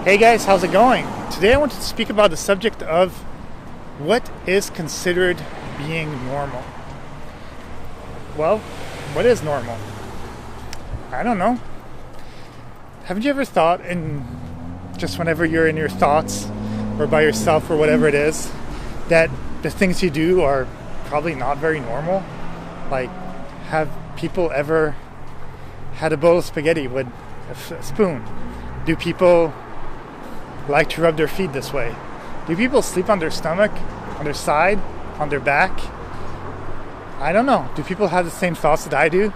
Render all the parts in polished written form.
Hey guys, how's it going? Today I wanted to speak about the subject of what is considered being normal. Well, what is normal? I don't know. Haven't you ever thought in just whenever you're in your thoughts or by yourself or whatever it is, that the things you do are probably not very normal? Like, have people ever had a bowl of spaghetti with a spoon? Do people like to rub their feet this way? Do people sleep on their stomach, on their side, on their back? I don't know. Do people have the same thoughts that I do?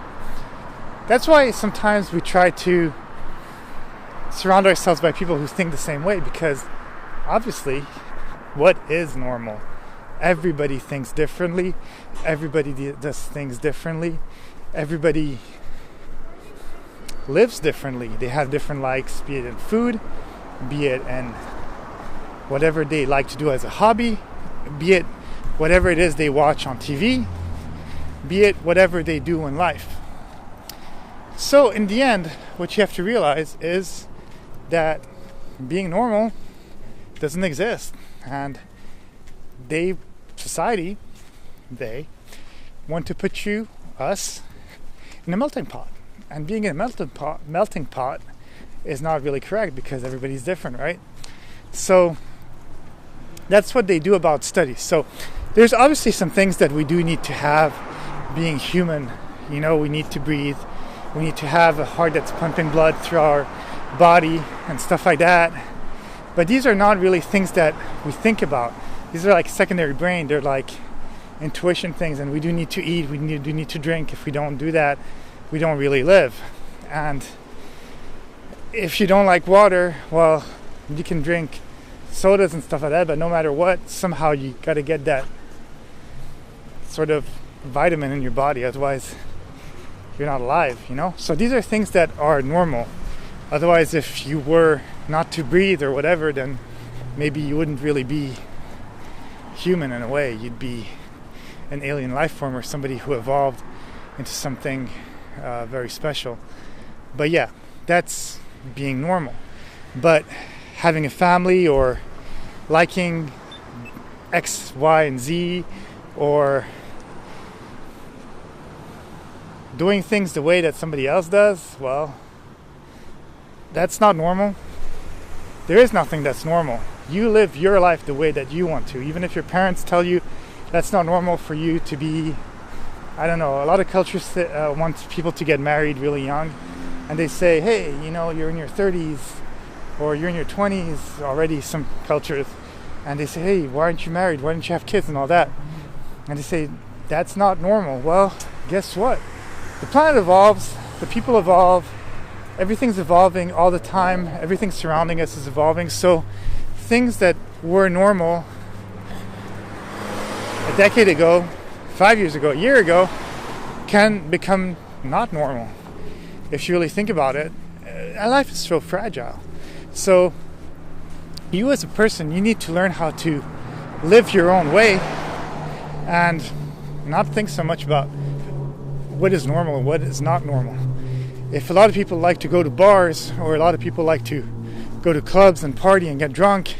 That's why sometimes we try to surround ourselves by people who think the same way, because obviously, what is normal? Everybody thinks differently. Everybody does things differently. Everybody lives differently. They have different likes, be it in food, be it in whatever they like to do as a hobby, be it whatever it is they watch on TV, be it whatever they do in life. So in the end, what you have to realize is that being normal doesn't exist, and society want to put us in a melting pot. And being in a melting pot is not really correct, because everybody's different, right? So that's what they do about studies. So there's obviously some things that we do need to have being human. You know, we need to breathe. We need to have a heart that's pumping blood through our body and stuff like that. But these are not really things that we think about. These are like secondary brain. They're like intuition things, and we do need to eat. We do need to drink. If we don't do that, we don't really live. And if you don't like water, well, you can drink sodas and stuff like that, but no matter what, somehow you got to get that sort of vitamin in your body, otherwise you're not alive, you know? So these are things that are normal. Otherwise, if you were not to breathe or whatever, then maybe you wouldn't really be human in a way. You'd be an alien life form, or somebody who evolved into something very special. But yeah, that's being normal. But having a family, or liking X, Y, and Z, or doing things the way that somebody else does, well, that's not normal. There is nothing that's normal. You live your life the way that you want to. Even if your parents tell you that's not normal for you to be, I don't know, a lot of cultures want people to get married really young. And they say, hey, you know, you're in your 30s or you're in your 20s already, some cultures. And they say, hey, why aren't you married? Why don't you have kids and all that? And they say, that's not normal. Well, guess what? The planet evolves, the people evolve, everything's evolving all the time. Everything surrounding us is evolving. So things that were normal a decade ago, 5 years ago, a year ago, can become not normal. If you really think about it, life is so fragile. So you as a person, you need to learn how to live your own way and not think so much about what is normal and what is not normal. If a lot of people like to go to bars, or a lot of people like to go to clubs and party and get drunk,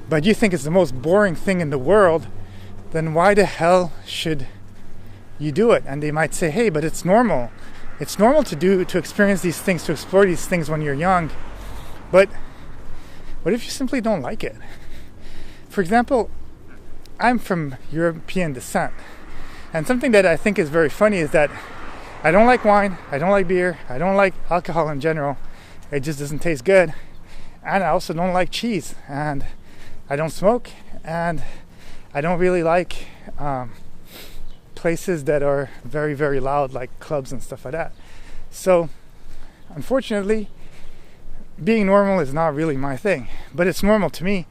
but you think it's the most boring thing in the world, then why the hell should you do it? And they might say, hey, but it's normal. It's normal to experience these things, to explore these things when you're young. But what if you simply don't like it? For example, I'm from European descent. And something that I think is very funny is that I don't like wine, I don't like beer, I don't like alcohol in general. It just doesn't taste good. And I also don't like cheese. And I don't smoke. And I don't really like places that are very, very loud, like clubs and stuff like that. So, unfortunately, being normal is not really my thing. But it's normal to me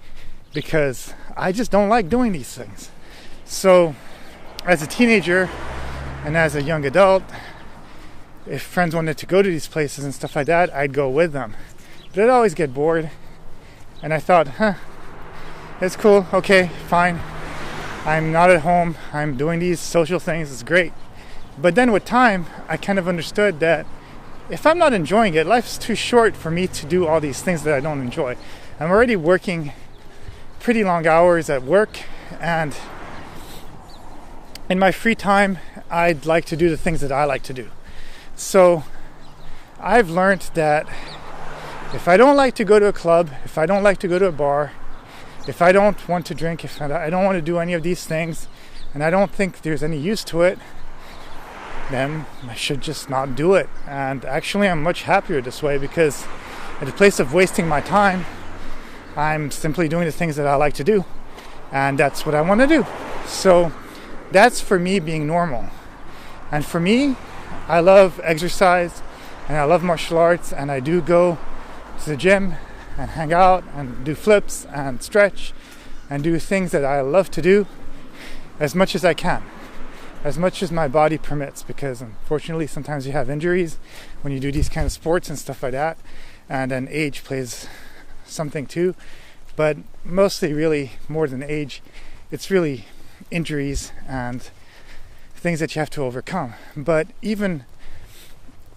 because I just don't like doing these things. So, as a teenager and as a young adult, if friends wanted to go to these places and stuff like that, I'd go with them. But I'd always get bored. And I thought, it's cool, okay, fine. I'm not at home, I'm doing these social things, it's great. But then with time, I kind of understood that if I'm not enjoying it, life's too short for me to do all these things that I don't enjoy. I'm already working pretty long hours at work, and in my free time, I'd like to do the things that I like to do. So I've learned that if I don't like to go to a club, if I don't like to go to a bar, if I don't want to drink, if I don't want to do any of these things, and I don't think there's any use to it, then I should just not do it. And actually, I'm much happier this way, because at the place of wasting my time, I'm simply doing the things that I like to do, and that's what I want to do. So that's for me being normal. And for me, I love exercise and I love martial arts, and I do go to the gym and hang out and do flips and stretch and do things that I love to do as much as I can, as much as my body permits, because unfortunately sometimes you have injuries when you do these kind of sports and stuff like that, and then age plays something too, but mostly really more than age, it's really injuries and things that you have to overcome. But even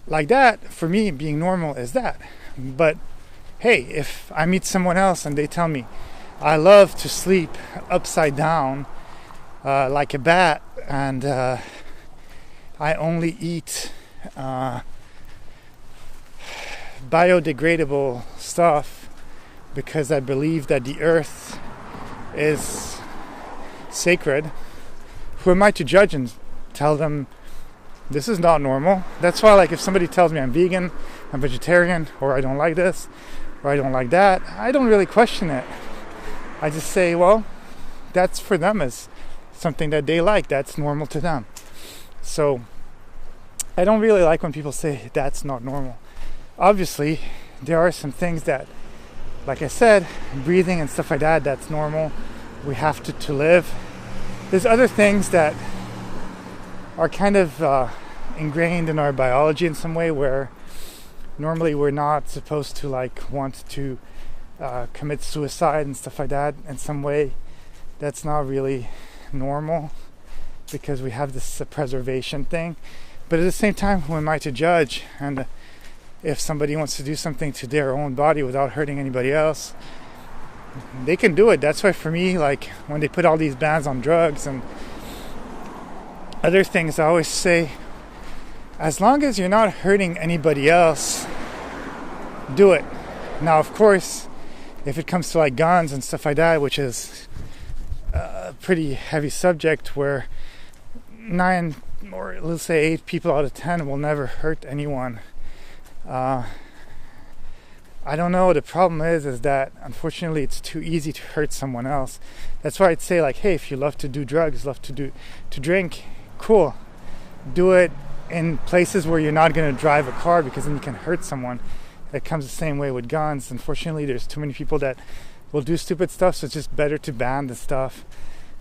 like that, for me, being normal is that. But hey, if I meet someone else and they tell me I love to sleep upside down like a bat, and I only eat biodegradable stuff because I believe that the earth is sacred, who am I to judge and tell them this is not normal? That's why, like, if somebody tells me I'm vegan, I'm vegetarian, or I don't like this, or I don't like that, I don't really question it. I just say, well, that's for them, as something that they like, that's normal to them. So I don't really like when people say that's not normal. Obviously, there are some things that, like I said, breathing and stuff like that, that's normal. We have to live. There's other things that are kind of ingrained in our biology in some way, where normally we're not supposed to want to commit suicide and stuff like that. In some way, that's not really normal, because we have this preservation thing. But at the same time, who am I to judge? And if somebody wants to do something to their own body without hurting anybody else, they can do it. That's why for me, like, when they put all these bans on drugs and other things, I always say, as long as you're not hurting anybody else, do it. Now, of course, if it comes to like guns and stuff like that, which is a pretty heavy subject, where 9 or let's say 8 people out of 10 will never hurt anyone, I don't know. The problem is that unfortunately it's too easy to hurt someone else. That's why I'd say, like, hey, if you love to do drugs, love to drink, cool, do it in places where you're not going to drive a car, because then you can hurt someone. It comes the same way with guns. Unfortunately, there's too many people that will do stupid stuff, so it's just better to ban the stuff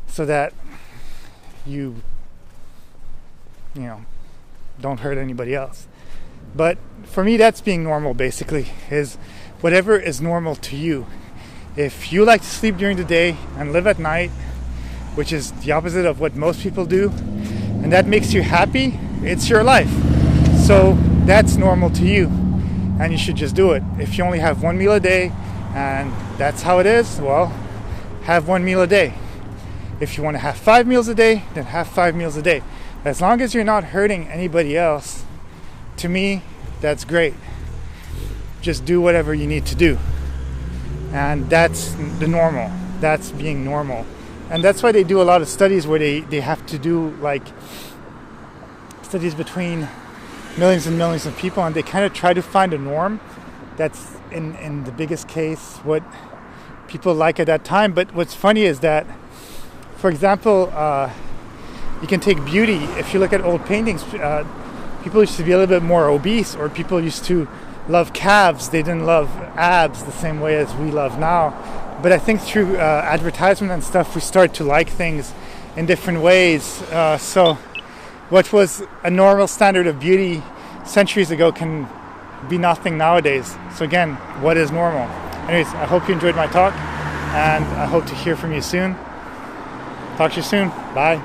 so that you don't hurt anybody else. But for me, that's being normal, basically, is whatever is normal to you. If you like to sleep during the day and live at night, which is the opposite of what most people do, and that makes you happy, it's your life. So that's normal to you, and you should just do it. If you only have 1 meal a day and that's how it is, well, have 1 meal a day. If you want to have 5 meals a day, then have 5 meals a day. As long as you're not hurting anybody else, to me, that's great. Just do whatever you need to do. And that's the normal. That's being normal. And that's why they do a lot of studies where they have to do like studies between millions and millions of people, and they kind of try to find a norm that's in the biggest case what people like at that time. But what's funny is that, for example, you can take beauty. If you look at old paintings, people used to be a little bit more obese, or people used to love calves. They didn't love abs the same way as we love now. But I think through advertisement and stuff, we start to like things in different ways. So what was a normal standard of beauty centuries ago can be nothing nowadays. So again, what is normal? Anyways, I hope you enjoyed my talk, and I hope to hear from you soon. Talk to you soon. Bye.